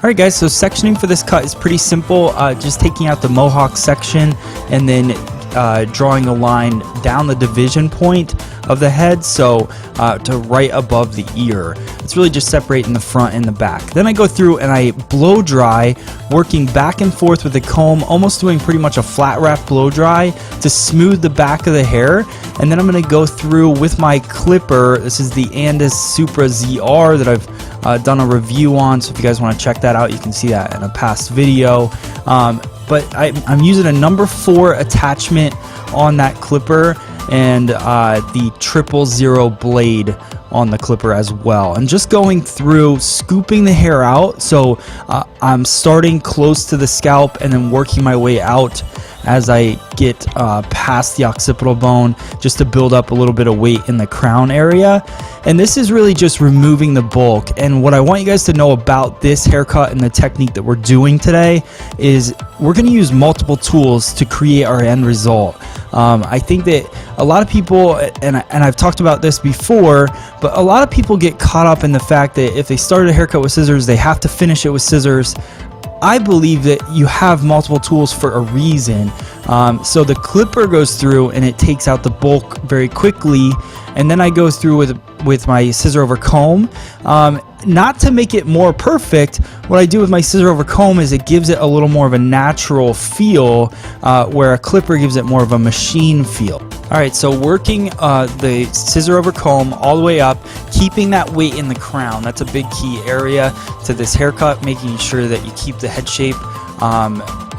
Alright guys, so sectioning for this cut is pretty simple, just taking out the mohawk section and then drawing a line down the division point of the head, so to right above the ear. It's really just separating the front and the back. Then I go through and I blow dry, working back and forth with the comb, almost doing pretty much a flat wrap blow dry to smooth the back of the hair. And then I'm going to go through with my clipper. This is the Andis Supra ZR that I've done a review on, so if you guys want to check that out, you can see that in a past video. But I'm using a number 4 attachment on that clipper and the 000 blade on the clipper as well. I'm just going through scooping the hair out, so I'm starting close to the scalp and then working my way out as I get past the occipital bone, just to build up a little bit of weight in the crown area. And this is really just removing the bulk. And what I want you guys to know about this haircut and the technique that we're doing today is we're going to use multiple tools to create our end result. I think that a lot of people, and I've talked about this before, but a lot of people get caught up in the fact that if they start a haircut with scissors, they have to finish it with scissors. I believe that you have multiple tools for a reason. So the clipper goes through and it takes out the bulk very quickly, and then I go through with my scissor over comb. Not to make it more perfect, what I do with my scissor over comb is it gives it a little more of a natural feel, where a clipper gives it more of a machine feel. Alright, so working the scissor over comb all the way up, keeping that weight in the crown. That's a big key area to this haircut, making sure that you keep the head shape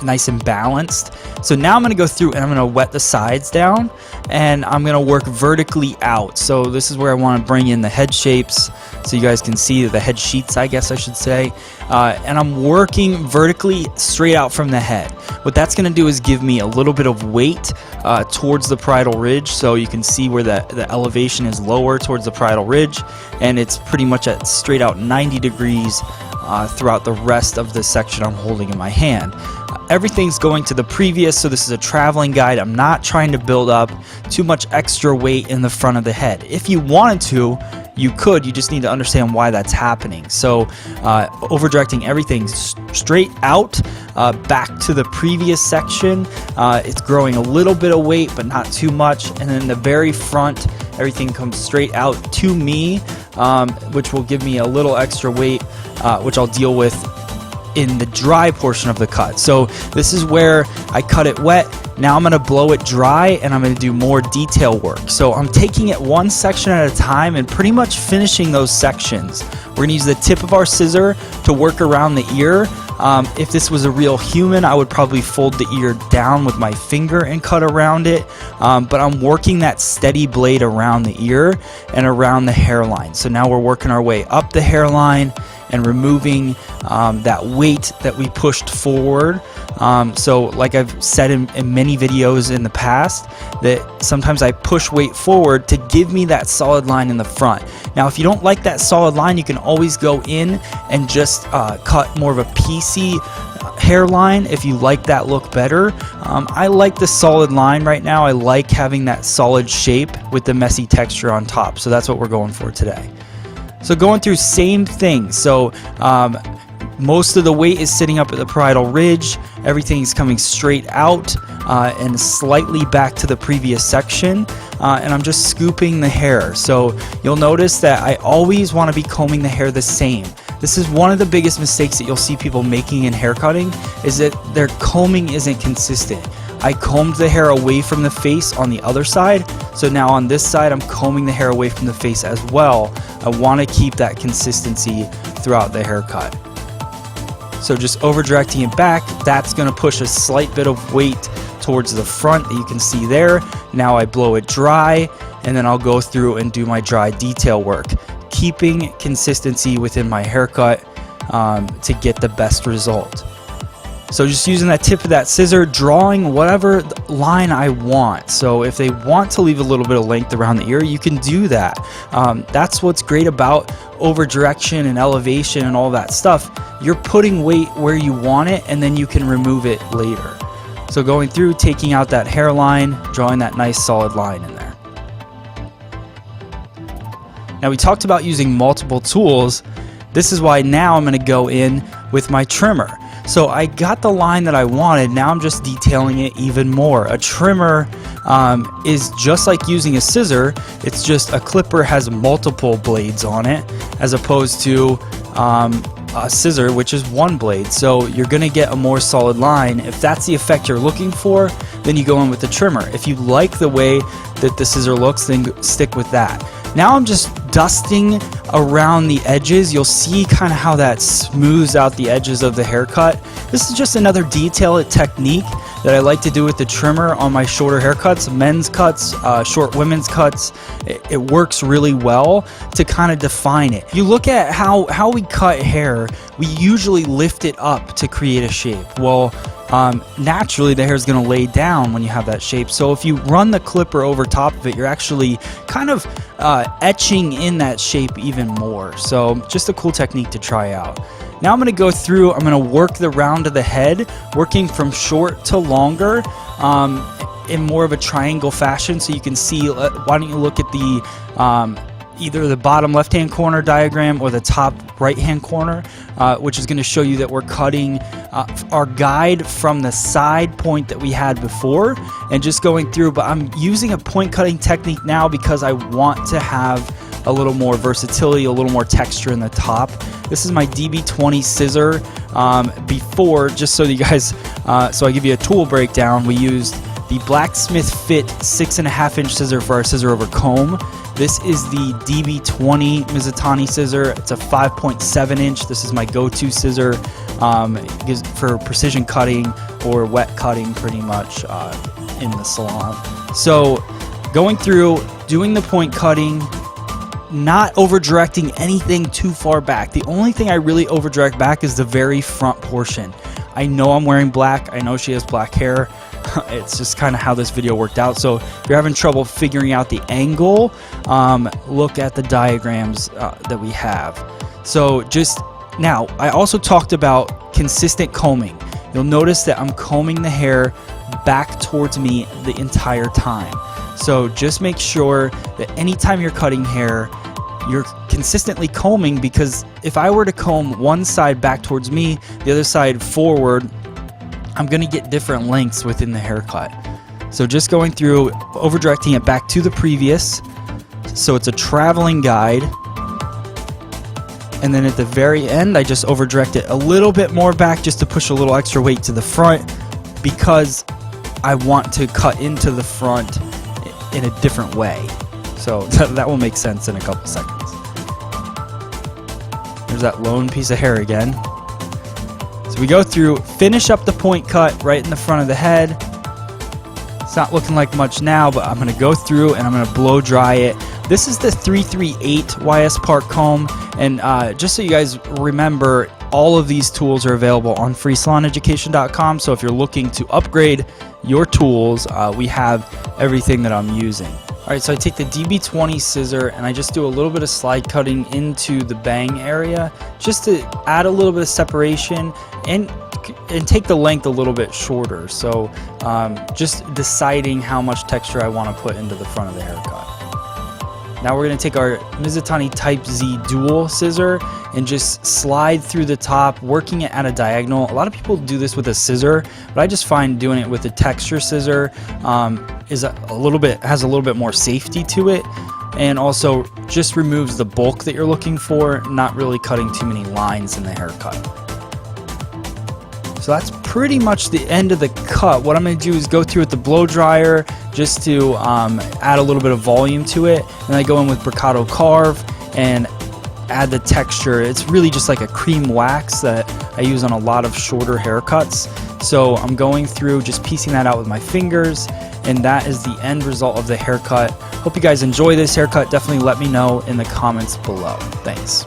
nice and balanced. So now I'm going to go through and I'm going to wet the sides down, and I'm going to work vertically out. So this is where I want to bring in the head shapes so you guys can see the head sheets, I guess I should say. And I'm working vertically straight out from the head. What that's going to do is give me a little bit of weight towards the parietal ridge, so you can see where the elevation is lower towards the parietal ridge, and it's pretty much at straight out 90 degrees throughout the rest of the section I'm holding in my hand. Everything's going to the previous, so this is a traveling guide. I'm not trying to build up too much extra weight in the front of the head. If you wanted to, you could. You just need to understand why that's happening. So over directing everything straight out, back to the previous section. It's growing a little bit of weight, but not too much. And then the very front, everything comes straight out to me, which will give me a little extra weight, which I'll deal with in the dry portion of the cut. So this is where I cut it wet. Now I'm going to blow it dry and I'm going to do more detail work. So I'm taking it one section at a time and pretty much finishing those sections. We're going to use the tip of our scissor to work around the ear. If this was a real human, I would probably fold the ear down with my finger and cut around it, but I'm working that steady blade around the ear and around the hairline. So now we're working our way up the hairline and removing that weight that we pushed forward. So like I've said in many videos in the past, that sometimes I push weight forward to give me that solid line in the front. Now if you don't like that solid line, you can always go in and just cut more of a piecey hairline if you like that look better. I like the solid line right now. I like having that solid shape with the messy texture on top, so that's what we're going for today. So going through same thing. So most of the weight is sitting up at the parietal ridge. Everything's coming straight out and slightly back to the previous section. And I'm just scooping the hair. So you'll notice that I always want to be combing the hair the same. This is one of the biggest mistakes that you'll see people making in hair cutting, is that their combing isn't consistent. I combed the hair away from the face on the other side, so now on this side I'm combing the hair away from the face as well. I want to keep that consistency throughout the haircut. So just over directing it back, that's going to push a slight bit of weight towards the front that you can see there. Now I blow it dry, and then I'll go through and do my dry detail work, keeping consistency within my haircut to get the best result. So just using that tip of that scissor, drawing whatever line I want. So if they want to leave a little bit of length around the ear, you can do that. That's what's great about over direction and elevation and all that stuff. You're putting weight where you want it, and then you can remove it later. So going through, taking out that hairline, drawing that nice solid line in there. Now we talked about using multiple tools. This is why now I'm going to go in with my trimmer. So I got the line that I wanted. Now I'm just detailing it even more. A trimmer is just like using a scissor. It's just a clipper has multiple blades on it, as opposed to a scissor, which is one blade. So you're gonna get a more solid line. If that's the effect you're looking for, then you go in with the trimmer. If you like the way that the scissor looks, then stick with that. Now I'm just dusting around the edges. You'll see kind of how that smooths out the edges of the haircut. This is just another detail technique that I like to do with the trimmer on my shorter haircuts, men's cuts, short women's cuts. It works really well to kind of define it. You look at how we cut hair, we usually lift it up to create a shape. Well, naturally the hair is going to lay down when you have that shape. So if you run the clipper over top of it, you're actually kind of etching in that shape even more. So just a cool technique to try out. Now I'm going to go through, I'm going to work the round of the head, working from short to longer in more of a triangle fashion. So you can see, why don't you look at the either the bottom left hand corner diagram or the top right hand corner, which is going to show you that we're cutting our guide from the side point that we had before and just going through. But I'm using a point cutting technique now because I want to have a little more versatility, a little more texture in the top. This is my DB20 scissor. Before, just so you guys, so I give you a tool breakdown, we used the Blacksmith Fit 6.5 inch scissor for our scissor over comb. This is the DB20 Mizutani scissor. It's a 5.7 inch. This is my go-to scissor for precision cutting or wet cutting pretty much in the salon. So going through, doing the point cutting, not over directing anything too far back. The only thing I really over direct back is the very front portion. I know I'm wearing black. I know she has black hair. It's just kind of how this video worked out. So if you're having trouble figuring out the angle, look at the diagrams that we have. So just now, I also talked about consistent combing. You'll notice that I'm combing the hair back towards me the entire time. So just make sure that anytime you're cutting hair, you're consistently combing, because if I were to comb one side back towards me, the other side forward, I'm going to get different lengths within the haircut. So just going through, over directing it back to the previous, so it's a traveling guide. And then at the very end, I just over direct it a little bit more back just to push a little extra weight to the front, because I want to cut into the front in a different way. So that will make sense in a couple seconds. There's that lone piece of hair again. So we go through, finish up the point cut right in the front of the head. It's not looking like much now, but I'm going to go through and I'm going to blow dry it. This is the 338 YS Park comb, and just so you guys remember, all of these tools are available on freesaloneducation.com. So if you're looking to upgrade your tools, we have everything that I'm using. Alright, so I take the DB20 scissor and I just do a little bit of slide cutting into the bang area just to add a little bit of separation and take the length a little bit shorter. So just deciding how much texture I want to put into the front of the haircut. Now we're going to take our Mizutani Type Z dual scissor and just slide through the top, working it at a diagonal. A lot of people do this with a scissor, but I just find doing it with a texture scissor has a little bit more safety to it, and also just removes the bulk that you're looking for, not really cutting too many lines in the haircut. So that's pretty much the end of the cut. What I'm going to do is go through with the blow dryer just to add a little bit of volume to it, and I go in with Bricado Carve and add the texture. It's really just like a cream wax that I use on a lot of shorter haircuts. So I'm going through just piecing that out with my fingers, and that is the end result of the haircut. Hope you guys enjoy this haircut. Definitely let me know in the comments below. Thanks.